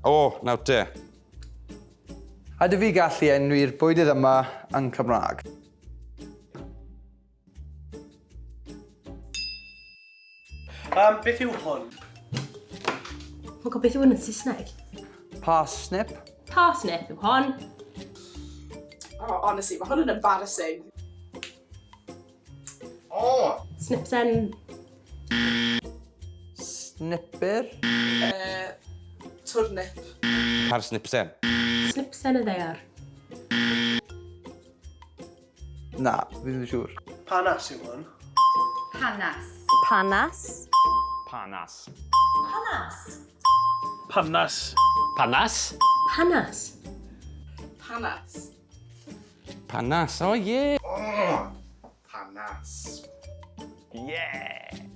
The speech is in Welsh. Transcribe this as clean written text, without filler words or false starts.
O, nawr te. A dy fi gallu enwi'r bwydydd yma yn Cymraeg? Beth yw hwn? Mae'n gwybod beth yw hwn yn Saesneg? Parsnip? Parsnip yw hon. Oh, honestly, mae hwn yn embarrassing. O! Snipsen. Snipper? Twrnip. Parsnipsen. Snipsen y ddeiar. Na, fi ddim yn siŵr. Panas yw hwn. Panas. Panas. Panas. Panas. Panas. Panas. Panas. Panas, o ie. O! Panas. Ie.